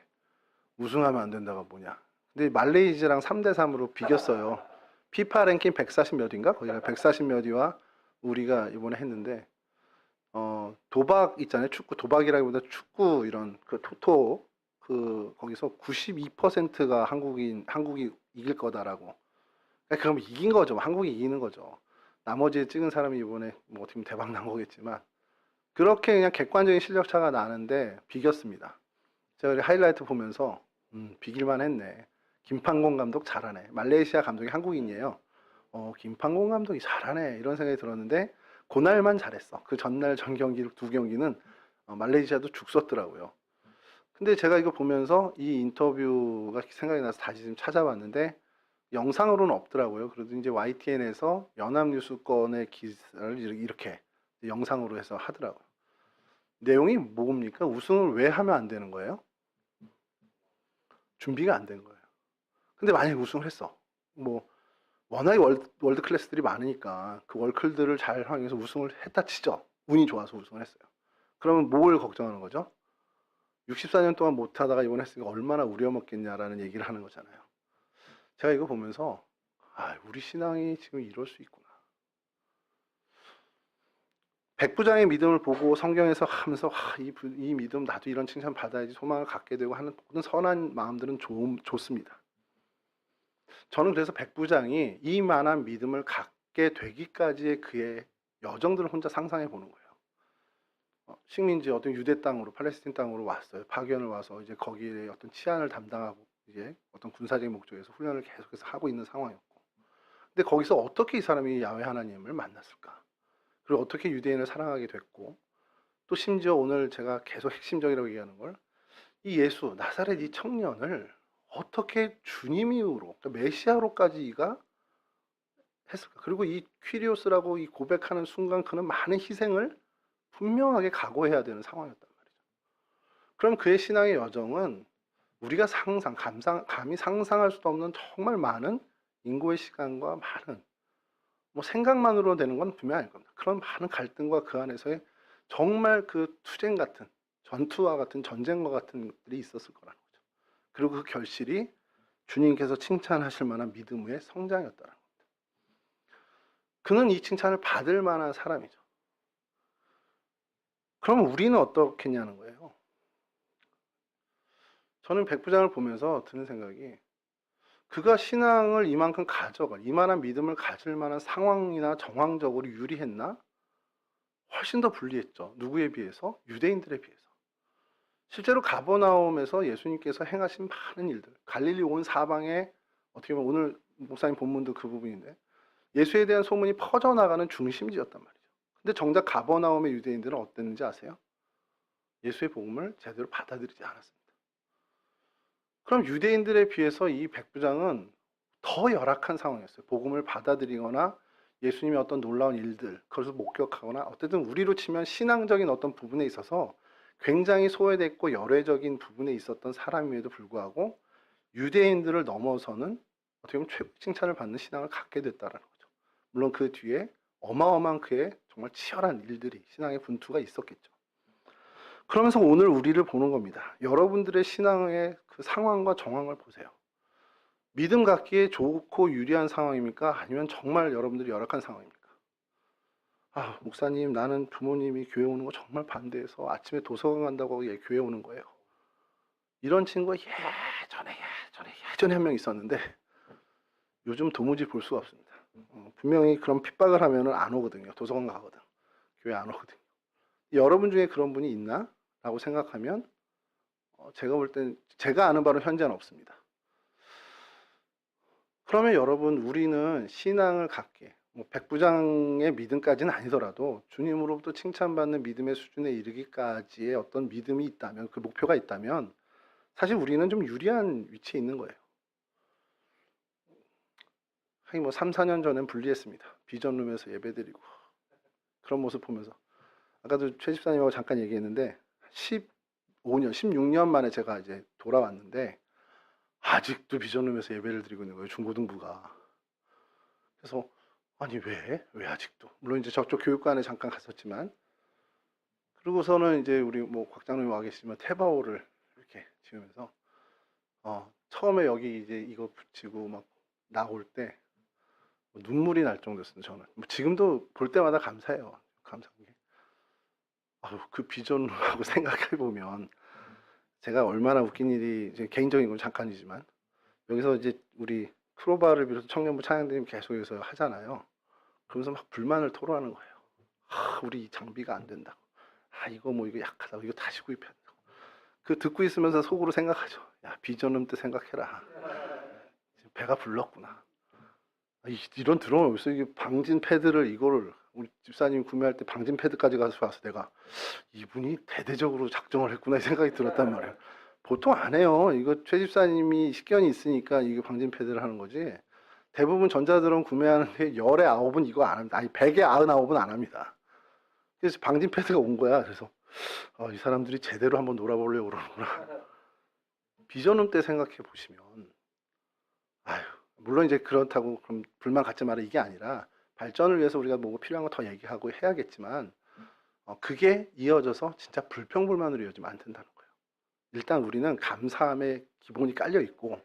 [SPEAKER 1] 우승하면 안 된다가 뭐냐. 근데 말레이시아랑 3대 3으로 비겼어요. 피파 랭킹 140 몇인가? 거기가 140 몇이와 우리가 이번에 했는데 도박 있잖아요. 축구 도박이라기보다 축구 이런 그 토토 그 거기서 92%가 한국이 이길 거다라고. 그러니까 그럼 이긴 거죠. 한국이 이기는 거죠. 나머지 찍은 사람이 이번에 뭐 어떻게 보면 대박 난 거겠지만 그렇게 그냥 객관적인 실력 차가 나는데 비겼습니다. 제가 하이라이트 보면서 비길만 했네. 김판공 감독 잘하네. 말레이시아 감독이 한국인이에요. 김판공 감독이 잘하네. 이런 생각이 들었는데 그날만 잘했어. 그 전날 전 경기 두 경기는 말레이시아도 죽 썼더라고요. 근데 제가 이거 보면서 이 인터뷰가 생각이 나서 다시 좀 찾아봤는데 영상으로는 없더라고요. 그래도 이제 YTN에서 연합뉴스 건의 기사를 이렇게 영상으로 해서 하더라고요. 내용이 뭡니까? 우승을 왜 하면 안 되는 거예요? 준비가 안 된 거예요. 근데 만약에 우승을 했어. 뭐 워낙에 월드 클래스들이 많으니까 그 월클들을 잘 활용해서 우승을 했다 치죠. 운이 좋아서 우승을 했어요. 그러면 뭘 걱정하는 거죠? 64년 동안 못하다가 이번에 했으니까 얼마나 우려먹겠냐라는 얘기를 하는 거잖아요. 제가 이거 보면서 우리 신앙이 지금 이럴 수 있구나. 백부장의 믿음을 보고 성경에서 하면서 이 믿음 나도 이런 칭찬 받아야지 소망을 갖게 되고 하는 모든 선한 마음들은 좋습니다. 저는 그래서 백부장이 이만한 믿음을 갖게 되기까지의 그의 여정들을 혼자 상상해 보는 거예요. 식민지 어떤 유대 땅으로 팔레스틴 땅으로 왔어요. 파견을 와서 이제 거기에 어떤 치안을 담당하고 이제 어떤 군사적인 목적에서 훈련을 계속해서 하고 있는 상황이었고, 근데 거기서 어떻게 이 사람이 야훼 하나님을 만났을까? 그리고 어떻게 유대인을 사랑하게 됐고, 또 심지어 오늘 제가 계속 핵심적이라고 얘기하는 걸, 이 예수 나사렛 이 청년을 어떻게 주님 이후로 그러니까 메시아로까지 이가 했을까? 그리고 이 퀴리오스라고 이 고백하는 순간 그는 많은 희생을 분명하게 각오해야 되는 상황이었단 말이죠. 그럼 그의 신앙의 여정은 우리가 감히 상상할 수도 없는 정말 많은 인고의 시간과 많은 뭐 생각만으로 되는 건 분명히 아닐 겁니다. 그런 많은 갈등과 그 안에서의 정말 그 투쟁 같은 전투와 같은 전쟁과 같은 것들이 있었을 거라는 거죠. 그리고 그 결실이 주님께서 칭찬하실 만한 믿음의 성장이었다는 겁니다. 그는 이 칭찬을 받을 만한 사람이죠. 그럼 우리는 어떻겠냐는 거예요. 저는 백부장을 보면서 드는 생각이 그가 신앙을 이만큼 가져갈 이만한 믿음을 가질 만한 상황이나 정황적으로 유리했나? 훨씬 더 불리했죠. 누구에 비해서? 유대인들에 비해서. 실제로 가버나움에서 예수님께서 행하신 많은 일들, 갈릴리 온 사방에 어떻게 보면 오늘 목사님 본문도 그 부분인데 예수에 대한 소문이 퍼져나가는 중심지였단 말이죠. 근데 정작 가버나움의 유대인들은 어땠는지 아세요? 예수의 복음을 제대로 받아들이지 않았습니다. 그럼 유대인들에 비해서 이 백부장은 더 열악한 상황이었어요. 복음을 받아들이거나 예수님의 어떤 놀라운 일들, 그것을 목격하거나 어쨌든 우리로 치면 신앙적인 어떤 부분에 있어서 굉장히 소외됐고 열외적인 부분에 있었던 사람임에도 불구하고 유대인들을 넘어서는 어떻게 보면 최고 칭찬을 받는 신앙을 갖게 됐다는 거죠. 물론 그 뒤에 어마어마한 그의 정말 치열한 일들이 신앙의 분투가 있었겠죠. 그러면서 오늘 우리를 보는 겁니다. 여러분들의 신앙의 그 상황과 정황을 보세요. 믿음 갖기에 좋고 유리한 상황입니까? 아니면 정말 여러분들이 열악한 상황입니까? 목사님, 나는 부모님이 교회 오는 거 정말 반대해서 아침에 도서관 간다고 교회 오는 거예요. 이런 친구가 예전에 한 명 있었는데 요즘 도무지 볼 수가 없습니다. 분명히 그런 핍박을 하면은 안 오거든요. 도서관 가거든. 교회 안 오거든요. 여러분 중에 그런 분이 있나? 라고 생각하면 제가 볼 땐 제가 아는 바로 현재는 없습니다. 그러면 여러분 우리는 신앙을 갖게 뭐 백부장의 믿음까지는 아니더라도 주님으로부터 칭찬받는 믿음의 수준에 이르기까지의 어떤 믿음이 있다면 그 목표가 있다면 사실 우리는 좀 유리한 위치에 있는 거예요. 하긴 뭐 3, 4년 전엔 분리했습니다. 비전룸에서 예배드리고 그런 모습 보면서 아까도 최 집사님하고 잠깐 얘기했는데 15년, 16년 만에 제가 이제 돌아왔는데 아직도 비전룸에서 예배를 드리고 있는 거예요. 중고등부가. 그래서 아니 왜 아직도? 물론 이제 저쪽 교육관에 잠깐 갔었지만 그러고서는 이제 우리 뭐 곽장로님 와 계시지만 태바오를 이렇게 지으면서 처음에 여기 이제 이거 붙이고 막 나올 때 눈물이 날 정도였어요. 저는 뭐 지금도 볼 때마다 감사해요. 감사한 게 그 비전하고 생각해 보면 제가 얼마나 웃긴 일이 이제 개인적인 건 잠깐이지만 여기서 이제 우리 크로바를 비롯해 청년부 찬양대님 계속해서 하잖아요. 그러면서 막 불만을 토로하는 거예요. 우리 이 장비가 안 된다고. 이거 뭐 이거 약하다고. 이거 다시 구입해야 된다고. 그 듣고 있으면서 속으로 생각하죠. 야, 비전음 때 생각해라. 배가 불렀구나. 이런 드럼 어디서 이게 방진 패드를 이거를 우리 집사님 구매할 때 방진 패드까지 가서 봐서 내가 이분이 대대적으로 작정을 했구나 이 생각이 들었단 말이에요. 보통 안 해요. 이거 최 집사님이 식견이 있으니까 이게 방진 패드를 하는 거지. 대부분 전자드럼 구매하는데 열에 9은 이거 안 합니다. 아니 100에 99은 안 합니다. 그래서 방진 패드가 온 거야. 그래서 이 사람들이 제대로 한번 놀아보려고 그러는구나. 비전음 때 생각해 보시면 물론 이제 그렇다고 그럼 불만 갖지 마라 이게 아니라 발전을 위해서 우리가 뭐가 필요한 거 더 얘기하고 해야겠지만 그게 이어져서 진짜 불평불만으로 이어지면 안 된다는 거예요. 일단 우리는 감사함의 기본이 깔려 있고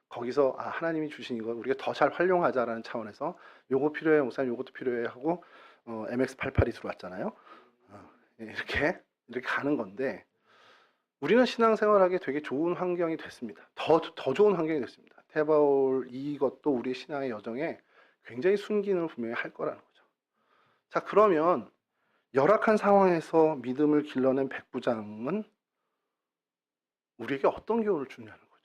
[SPEAKER 1] 거기서 하나님이 주신 이거 우리가 더 잘 활용하자라는 차원에서 요거 필요해 목사님 요것도 필요해 하고 MX88이 들어왔잖아요. 이렇게 가는 건데 우리는 신앙생활하기 되게 좋은 환경이 됐습니다. 더 좋은 환경이 됐습니다. 테바올 이것도 우리 신앙의 여정에 굉장히 순기능을 분명히 할 거라는 거죠. 자, 그러면 열악한 상황에서 믿음을 길러낸 백부장은 우리에게 어떤 교훈을 주냐는 거죠.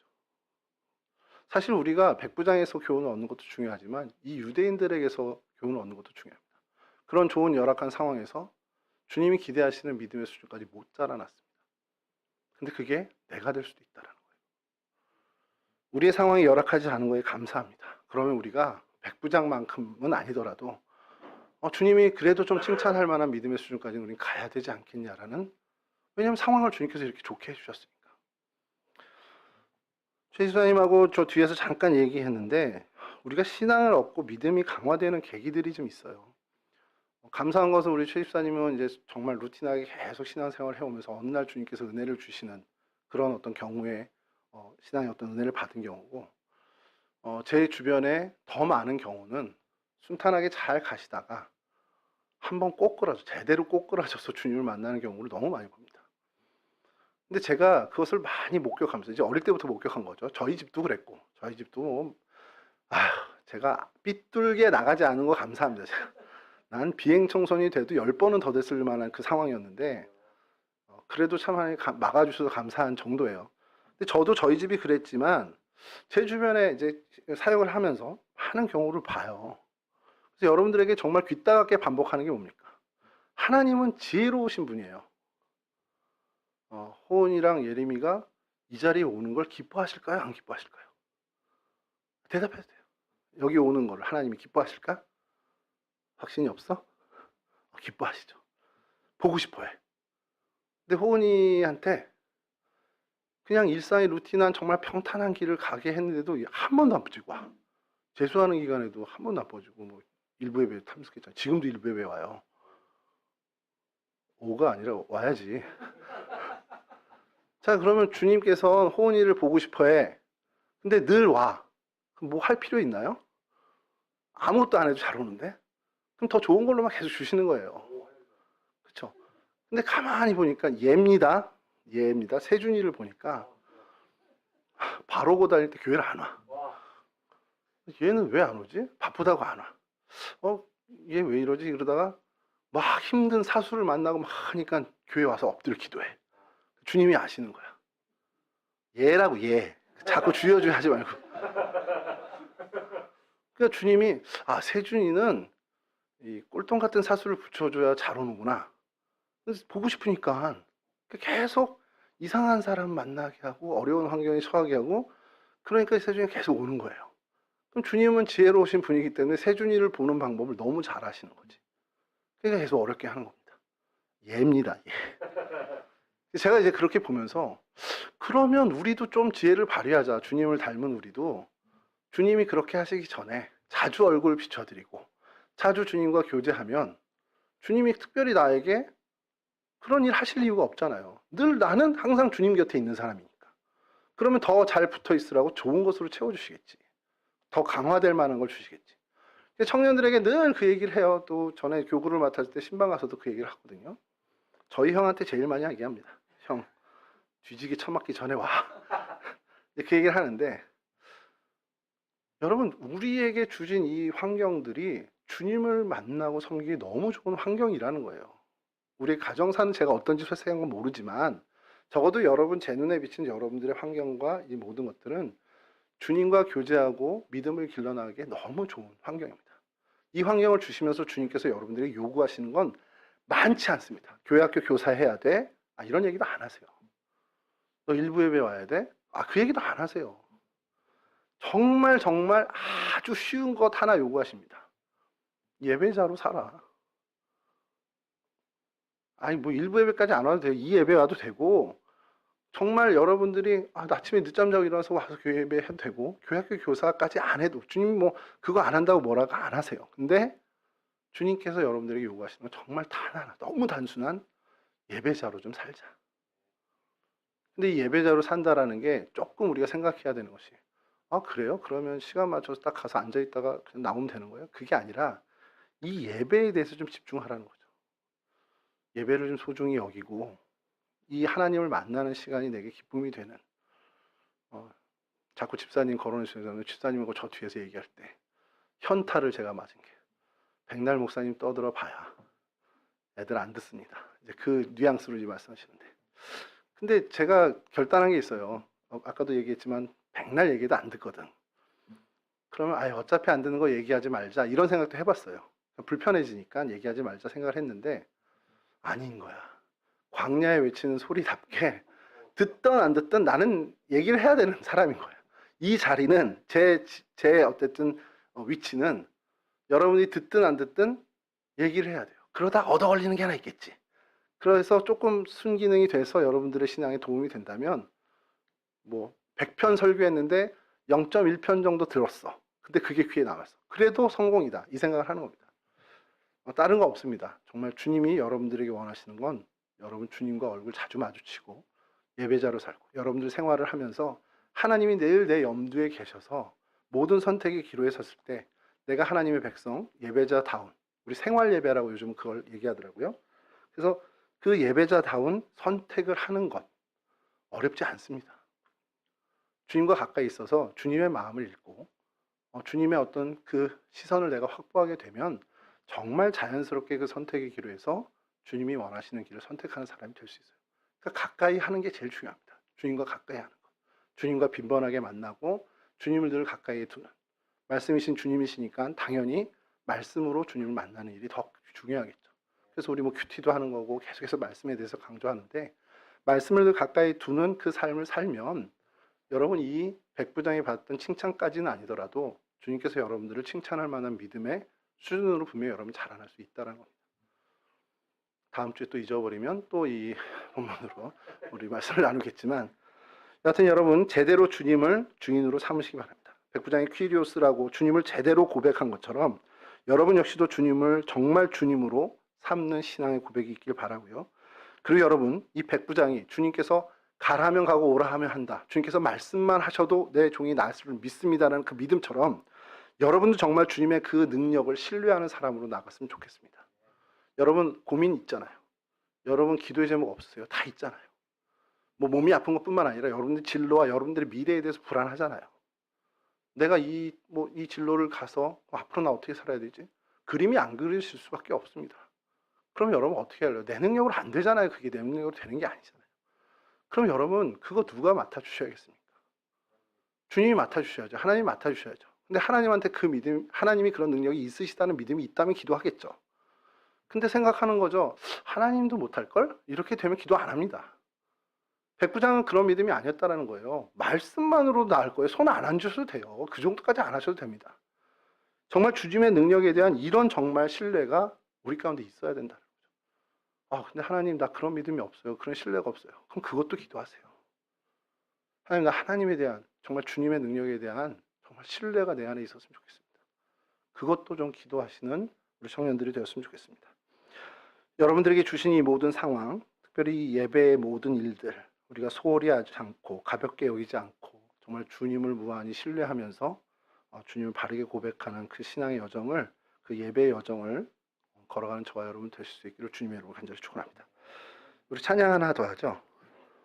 [SPEAKER 1] 사실 우리가 백부장에서 교훈을 얻는 것도 중요하지만 이 유대인들에게서 교훈을 얻는 것도 중요합니다. 그런 좋은 열악한 상황에서 주님이 기대하시는 믿음의 수준까지 못 자라났습니다. 근데 그게 내가 될 수도 있다는 거예요. 우리의 상황이 열악하지 않은 거에 감사합니다. 그러면 우리가 백부장만큼은 아니더라도 주님이 그래도 좀 칭찬할 만한 믿음의 수준까지는 우리는 가야 되지 않겠냐라는, 왜냐하면 상황을 주님께서 이렇게 좋게 해주셨으니까. 최 지사님하고 저 뒤에서 잠깐 얘기했는데 우리가 신앙을 얻고 믿음이 강화되는 계기들이 좀 있어요. 감사한 것은 우리 최 집사님은 이제 정말 루틴하게 계속 신앙생활을 해오면서 어느 날 주님께서 은혜를 주시는 그런 어떤 경우에 신앙의 어떤 은혜를 받은 경우고, 제 주변에 더 많은 경우는 순탄하게 잘 가시다가 한번 제대로 꼬꾸라져서 주님을 만나는 경우를 너무 많이 봅니다. 근데 제가 그것을 많이 목격하면서 이제 어릴 때부터 목격한 거죠. 저희 집도 그랬고, 저희 집도 제가 삐뚤게 나가지 않은 거 감사합니다. 제가. 난 비행 청소년이 돼도 10번은 더 됐을 만한 그 상황이었는데 그래도 참 막아주셔서 감사한 정도예요. 근데 저도 저희 집이 그랬지만 제 주변에 이제 사역을 하면서 많은 경우를 봐요. 그래서 여러분들에게 정말 귀따갑게 반복하는 게 뭡니까? 하나님은 지혜로우신 분이에요. 호은이랑 예림이가 이 자리에 오는 걸 기뻐하실까요? 안 기뻐하실까요? 대답해도 돼요. 여기 오는 걸 하나님이 기뻐하실까? 확신이 없어? 기뻐하시죠. 보고 싶어해. 근데 호은이한테 그냥 일상의 루틴한 정말 평탄한 길을 가게 했는데도 한 번도 안 빠지고 와. 재수하는 기간에도 한 번도 안 빠지고 뭐 일부 예배 참석했잖아요. 지금도 일부 예배 와요. 오가 아니라 와야지. 자, 그러면 주님께서 호은이를 보고 싶어해. 근데 늘 와. 그럼 뭐 할 필요 있나요? 아무것도 안 해도 잘 오는데? 그럼 더 좋은 걸로만 계속 주시는 거예요. 그렇죠? 근데 가만히 보니까 얘입니다. 세준이를 보니까 바로고 다닐 때 교회를 안 와. 얘는 왜 안 오지? 바쁘다고 안 와. 얘 왜 이러지? 이러다가 막 힘든 사수를 만나고 막 하니까 교회 와서 엎드려 기도해. 주님이 아시는 거야. 얘라고 얘. 자꾸 주여주여 하지 말고. 그러니까 주님이 세준이는 이 꼴통 같은 사수를 붙여줘야 잘 오는구나. 그래서 보고 싶으니까 계속 이상한 사람 만나게 하고 어려운 환경에 처하게 하고 그러니까 세준이가 계속 오는 거예요. 그럼 주님은 지혜로우신 분이기 때문에 세준이를 보는 방법을 너무 잘 아시는 거지. 그러니까 계속 어렵게 하는 겁니다. 얘입니다. 얘. 제가 이제 그렇게 보면서 그러면 우리도 좀 지혜를 발휘하자. 주님을 닮은 우리도 주님이 그렇게 하시기 전에 자주 얼굴 비춰드리고 자주 주님과 교제하면 주님이 특별히 나에게 그런 일 하실 이유가 없잖아요. 늘 나는 항상 주님 곁에 있는 사람이니까. 그러면 더 잘 붙어 있으라고 좋은 것으로 채워주시겠지. 더 강화될 만한 걸 주시겠지. 청년들에게 늘 그 얘기를 해요. 또 전에 교구를 맡았을 때 신방 가서도 그 얘기를 하거든요. 저희 형한테 제일 많이 얘기합니다. 형, 뒤지게 처맞기 전에 와. 그 얘기를 하는데 여러분 우리에게 주신 이 환경들이 주님을 만나고 섬기기 너무 좋은 환경이라는 거예요. 우리 가정사는 제가 어떤 짓을 세운 건 모르지만 적어도 여러분 제 눈에 비친 여러분들의 환경과 이 모든 것들은 주님과 교제하고 믿음을 길러나가기에 너무 좋은 환경입니다. 이 환경을 주시면서 주님께서 여러분들에게 요구하시는 건 많지 않습니다. 교회학교 교사해야 돼? 이런 얘기도 안 하세요. 너 일부 예배 와야 돼? 그 얘기도 안 하세요. 정말 아주 쉬운 것 하나 요구하십니다. 예배자로 살아. 뭐 일부 예배까지 안 와도 돼요. 이 예배 와도 되고 정말 여러분들이 아침에 늦잠 자고 일어나서 와서 교회 예배 해도 되고 교회학교 교사까지 안 해도 주님이 뭐 그거 안 한다고 뭐라고 안 하세요. 근데 주님께서 여러분들에게 요구하시는 건 정말 단 하나 너무 단순한 예배자로 좀 살자. 근데 이 예배자로 산다라는 게 조금 우리가 생각해야 되는 것이 그래요? 그러면 시간 맞춰서 딱 가서 앉아있다가 그냥 나오면 되는 거예요? 그게 아니라 이 예배에 대해서 좀 집중하라는 거죠. 예배를 좀 소중히 여기고 이 하나님을 만나는 시간이 내게 기쁨이 되는 자꾸 집사님 거론해주시면 집사님하고 저 뒤에서 얘기할 때 현타를 제가 맞은 게 백날 목사님 떠들어 봐야 애들 안 듣습니다. 이제 그 뉘앙스로 이제 말씀하시는데 근데 제가 결단한 게 있어요. 아까도 얘기했지만 백날 얘기도 안 듣거든. 그러면 어차피 안 듣는 거 얘기하지 말자 이런 생각도 해봤어요. 불편해지니까 얘기하지 말자 생각을 했는데 아닌 거야. 광야에 외치는 소리답게 듣던 안 듣던 나는 얘기를 해야 되는 사람인 거야. 이 자리는 제 어쨌든 위치는 여러분이 듣든 안 듣든 얘기를 해야 돼요. 그러다 얻어 걸리는 게 하나 있겠지. 그래서 조금 순기능이 돼서 여러분들의 신앙에 도움이 된다면 뭐 100편 설교했는데 0.1편 정도 들었어. 근데 그게 귀에 남았어. 그래도 성공이다. 이 생각을 하는 겁니다. 다른 거 없습니다. 정말 주님이 여러분들에게 원하시는 건 여러분 주님과 얼굴 자주 마주치고 예배자로 살고 여러분들 생활을 하면서 하나님이 늘 내 염두에 계셔서 모든 선택의 기로에 섰을 때 내가 하나님의 백성 예배자다운 우리 생활 예배라고 요즘 그걸 얘기하더라고요. 그래서 그 예배자다운 선택을 하는 것 어렵지 않습니다. 주님과 가까이 있어서 주님의 마음을 읽고 주님의 어떤 그 시선을 내가 확보하게 되면 정말 자연스럽게 그 선택의 기로에서 주님이 원하시는 길을 선택하는 사람이 될 수 있어요. 그러니까 가까이 하는 게 제일 중요합니다. 주님과 가까이 하는 것. 주님과 빈번하게 만나고 주님을 늘 가까이에 두는 말씀이신 주님이시니까 당연히 말씀으로 주님을 만나는 일이 더 중요하겠죠. 그래서 우리 뭐 큐티도 하는 거고 계속해서 말씀에 대해서 강조하는데 말씀을 늘 가까이 두는 그 삶을 살면 여러분 이 백부장이 받았던 칭찬까지는 아니더라도 주님께서 여러분들을 칭찬할 만한 믿음의 수준으로 분명히 여러분이 자라날 수 있다는 겁니다. 다음 주에 또 잊어버리면 또 이 본문으로 우리 말씀을 나누겠지만 여하튼 여러분 제대로 주님을 주인으로 삼으시기 바랍니다. 백부장이 퀴리오스라고 주님을 제대로 고백한 것처럼 여러분 역시도 주님을 정말 주님으로 삼는 신앙의 고백이 있길 바라고요. 그리고 여러분 이 백부장이 주님께서 가라면 가고 오라 하면 한다. 주님께서 말씀만 하셔도 내 종이 나을 믿습니다라는 그 믿음처럼 여러분도 정말 주님의 그 능력을 신뢰하는 사람으로 나갔으면 좋겠습니다. 여러분 고민 있잖아요. 여러분 기도의 제목 없으세요? 다 있잖아요. 뭐 몸이 아픈 것뿐만 아니라 여러분들 진로와 여러분들의 미래에 대해서 불안하잖아요. 내가 이 진로를 가서 앞으로 나 어떻게 살아야 되지? 그림이 안 그려질 수밖에 없습니다. 그럼 여러분 어떻게 할래요? 내 능력으로 안 되잖아요. 그게 내 능력으로 되는 게 아니잖아요. 그럼 여러분 그거 누가 맡아주셔야겠습니까? 주님이 맡아주셔야죠. 하나님이 맡아주셔야죠. 근데 하나님한테 그 믿음, 하나님이 그런 능력이 있으시다는 믿음이 있다면 기도하겠죠. 근데 생각하는 거죠. 하나님도 못할걸? 이렇게 되면 기도 안 합니다. 백부장은 그런 믿음이 아니었다는 거예요. 말씀만으로도 나을 거예요. 손 안 얹으셔도 돼요. 그 정도까지 안 하셔도 됩니다. 정말 주님의 능력에 대한 이런 정말 신뢰가 우리 가운데 있어야 된다는 거죠. 근데 하나님 나 그런 믿음이 없어요. 그런 신뢰가 없어요. 그럼 그것도 기도하세요. 하나님 나 하나님에 대한 정말 주님의 능력에 대한 정말 신뢰가 내 안에 있었으면 좋겠습니다. 그것도 좀 기도하시는 우리 청년들이 되었으면 좋겠습니다. 여러분들에게 주신 이 모든 상황, 특별히 예배의 모든 일들, 우리가 소홀히 하지 않고 가볍게 여기지 않고 정말 주님을 무한히 신뢰하면서 주님을 바르게 고백하는 그 신앙의 여정을, 그 예배의 여정을 걸어가는 저와 여러분 되실 수 있기를 주님의 이름으로 간절히 축원합니다. 우리 찬양 하나 더 하죠.